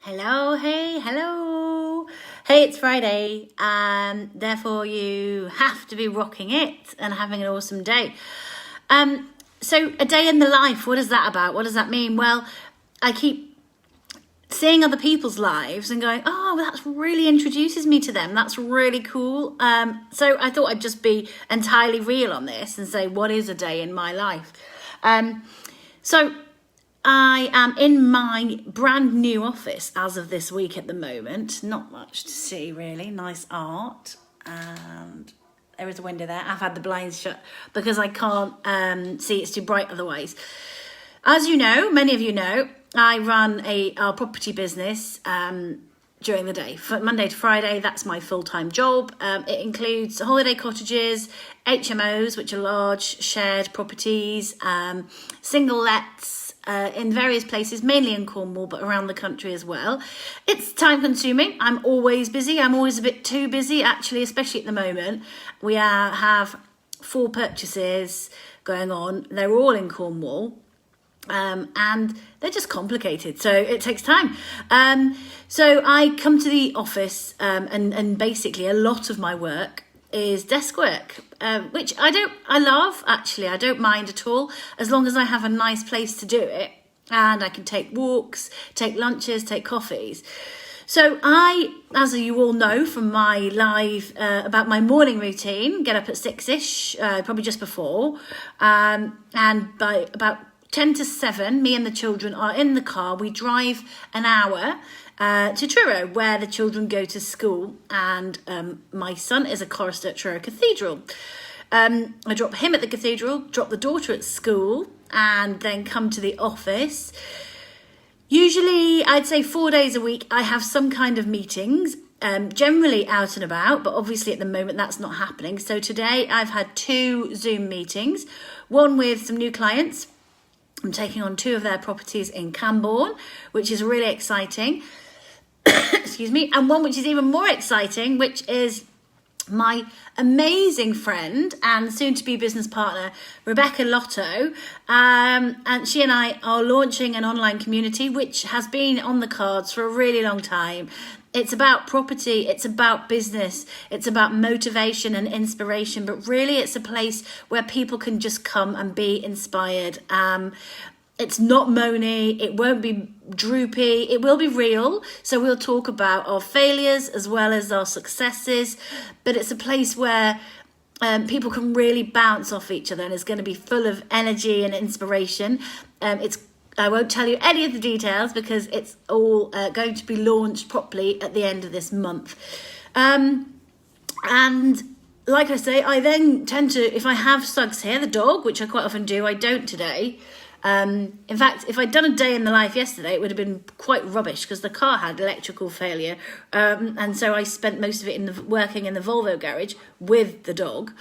Hello, hey, hello. Hey, it's Friday, and therefore you have to be rocking it and having an awesome day. So a day in the life, what is that about? What does that mean? Well, I keep seeing other people's lives and going, oh, well, that really introduces me to them. That's really cool. So I thought I'd just be entirely real on this and say, what is a day in my life? So I am in my brand new office as of this week at the moment. Not much to see really. Nice art, and there is a window there. I've had the blinds shut because I can't see, it's too bright otherwise. As you know, many of you know, I run our property business during the day. From Monday to Friday, that's my full-time job. It includes holiday cottages, HMOs, which are large shared properties, single lets, in various places, mainly in Cornwall, but around the country as well. It's time consuming. I'm always busy. I'm always a bit too busy, actually, especially at the moment. We have 4 purchases going on. They're all in Cornwall. And they're just complicated, so it takes time. So I come to the office, and basically a lot of my work is desk work, which I love, actually. I don't mind at all, as long as I have a nice place to do it and I can take walks, take lunches, take coffees. So I, as you all know from my live, about my morning routine, get up at 6ish, probably just before, and by about 10 to 7, me and the children are in the car. We drive an hour to Truro, where the children go to school, and my son is a chorister at Truro Cathedral. I drop him at the cathedral, drop the daughter at school, and then come to the office. Usually, I'd say 4 days a week, I have some kind of meetings, generally out and about, but obviously at the moment that's not happening. So today I've had 2 Zoom meetings, one with some new clients. I'm taking on 2 of their properties in Camborne, which is really exciting. Excuse me. And one which is even more exciting, which is my amazing friend and soon-to-be business partner, Rebecca Lotto. And she and I are launching an online community, which has been on the cards for a really long time. It's about property, it's about business, it's about motivation and inspiration, but really it's a place where people can just come and be inspired. It's not moany, it won't be droopy, it will be real. So we'll talk about our failures as well as our successes, but it's a place where people can really bounce off each other, and it's going to be full of energy and inspiration. I won't tell you any of the details because it's all going to be launched properly at the end of this month. And like I say, I then tend to, if I have Suggs here, the dog, which I quite often do, I don't today. In fact, if I'd done a day in the life yesterday, it would have been quite rubbish because the car had electrical failure. And so I spent most of it working in the Volvo garage with the dog.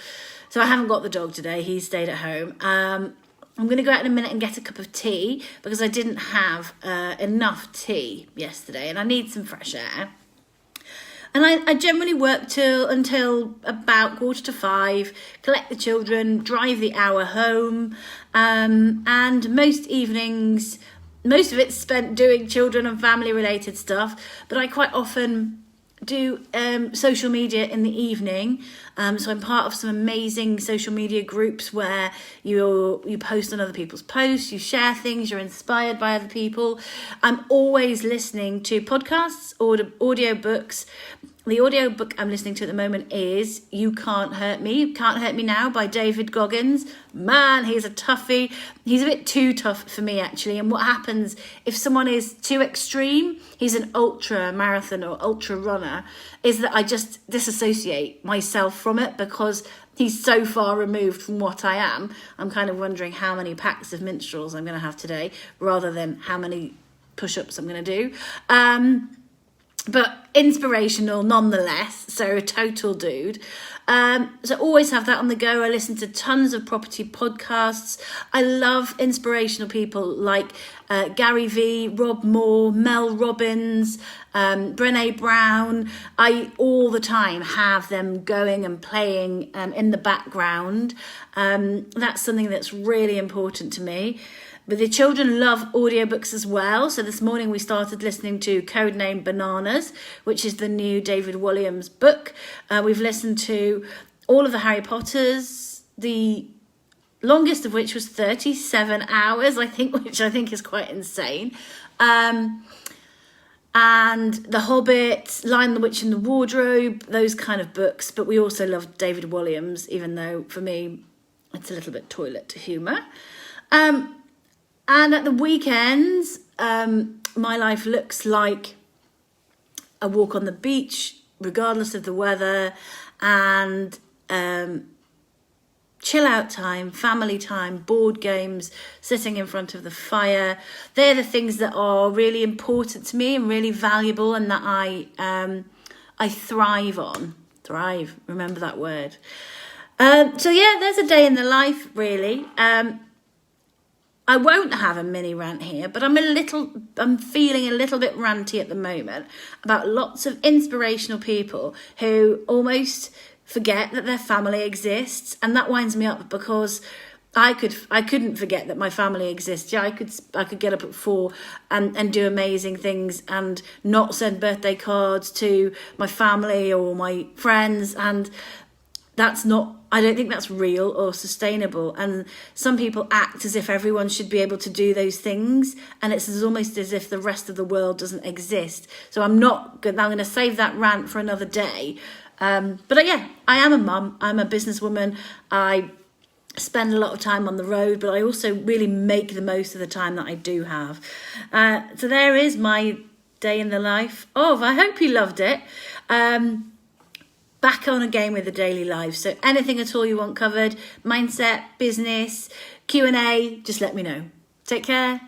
So I haven't got the dog today. He stayed at home. I'm going to go out in a minute and get a cup of tea because I didn't have enough tea yesterday and I need some fresh air. And I generally work until about 4:45, collect the children, drive the hour home, and most evenings, most of it's spent doing children and family related stuff, but I quite often do social media in the evening. So I'm part of some amazing social media groups where you post on other people's posts, you share things, you're inspired by other people. I'm always listening to podcasts or audio books. The audio book I'm listening to at the moment is You Can't Hurt Me. You Can't Hurt Me Now by David Goggins. Man, he's a toughie. He's a bit too tough for me, actually. And what happens if someone is too extreme, he's an ultra marathon or ultra runner, is that I just disassociate myself from it because he's so far removed from what I am. I'm kind of wondering how many packs of minstrels I'm going to have today rather than how many push-ups I'm going to do. But inspirational nonetheless, so a total dude. So always have that on the go. I listen to tons of property podcasts. I love inspirational people like Gary Vee, Rob Moore, Mel Robbins, Brené Brown. I all the time have them going and playing in the background. That's something that's really important to me. But the children love audiobooks as well. So this morning we started listening to Codename Bananas, which is the new David Walliams book. We've listened to all of the Harry Potters, the longest of which was 37 hours, I think, which I think is quite insane. And The Hobbit, Lion, the Witch and the Wardrobe, those kind of books. But we also love David Walliams, even though for me it's a little bit toilet humour. And at the weekends, my life looks like a walk on the beach, regardless of the weather, and chill out time, family time, board games, sitting in front of the fire. They're the things that are really important to me and really valuable, and that I thrive on. Thrive, remember that word. So yeah, there's a day in the life, really. I won't have a mini rant here, but I'm feeling a little bit ranty at the moment about lots of inspirational people who almost forget that their family exists, and that winds me up because I couldn't forget that my family exists. Yeah, I could get up at 4 and do amazing things and not send birthday cards to my family or my friends, and I don't think that's real or sustainable. And some people act as if everyone should be able to do those things, and it's almost as if the rest of the world doesn't exist. So I'm going to save that rant for another day. But yeah, I am a mum. I'm a businesswoman. I spend a lot of time on the road, but I also really make the most of the time that I do have. So there is my day in the life of. I hope you loved it. Back on again with the daily life. So anything at all you want covered, mindset, business, Q&A, just let me know. Take care.